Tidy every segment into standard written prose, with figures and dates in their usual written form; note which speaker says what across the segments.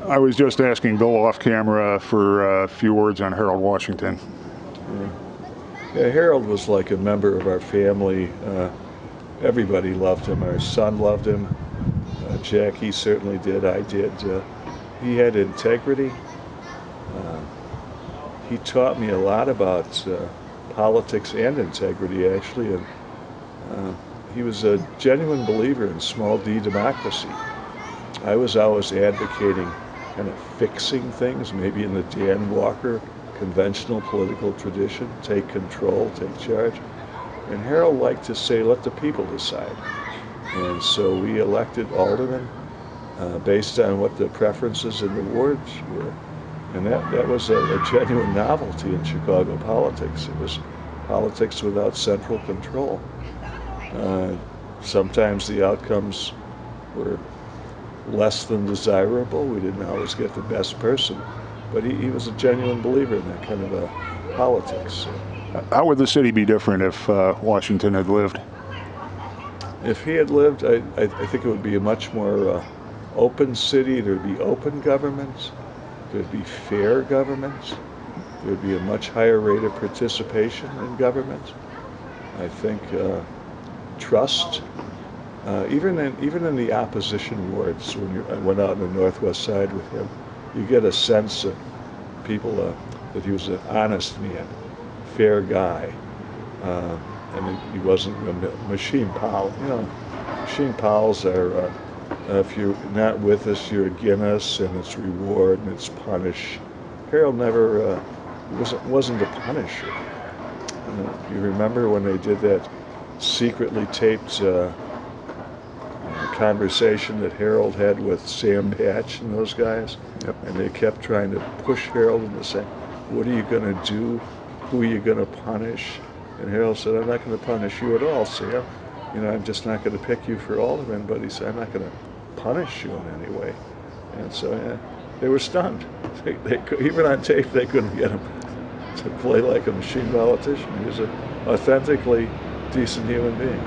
Speaker 1: I was just asking Bill off camera for a few words on Harold Washington.
Speaker 2: Yeah, Harold was like a member of our family. Everybody loved him. Our son loved him. Jackie certainly did. I did. He had integrity. He taught me a lot about politics and integrity, actually. And he was a genuine believer in small d democracy. I was always advocating kind of fixing things, maybe in the Dan Walker conventional political tradition, take control, take charge. And Harold liked to say, let the people decide. And so we elected aldermen based on what the preferences in the wards were. And that was a genuine novelty in Chicago politics. It was politics without central control. Sometimes the outcomes were less than desirable. We didn't always get the best person, but he was a genuine believer in that kind of politics.
Speaker 1: How would the city be different if Washington had lived?
Speaker 2: If he had lived, I think it would be a much more open city. There'd be open government. There'd be fair government. There'd be a much higher rate of participation in government. I think trust. Even in the opposition wards, when I went out on the Northwest Side with him, you get a sense of people that he was an honest man, fair guy, and he wasn't a machine pal. You know, machine pals are if you're not with us, you're against us, and it's reward and it's punish. Harold never wasn't a punisher. You remember when they did that secretly taped conversation that Harold had with Sam Patch and those guys?
Speaker 1: Yep.
Speaker 2: And they kept trying to push Harold into saying, what are you going to do? Who are you going to punish? And Harold said, I'm not going to punish you at all, Sam. You know, I'm just not going to pick you for alderman, but he said, I'm not going to punish you in any way. And so they were stunned. Even on tape, they couldn't get him to play like a machine politician. He was an authentically decent human being.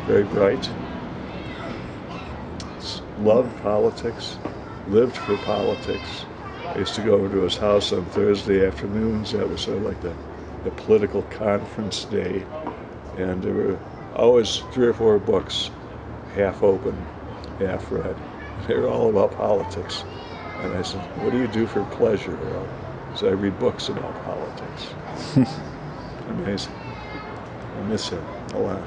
Speaker 2: Very bright. Loved politics. Lived for politics. I used to go over to his house on Thursday afternoons. That was sort of like the political conference day. And there were always 3 or 4 books, half open, half read. They were all about politics. And I said, what do you do for pleasure, Harold? So I read books about politics. Amazing. I miss him a lot.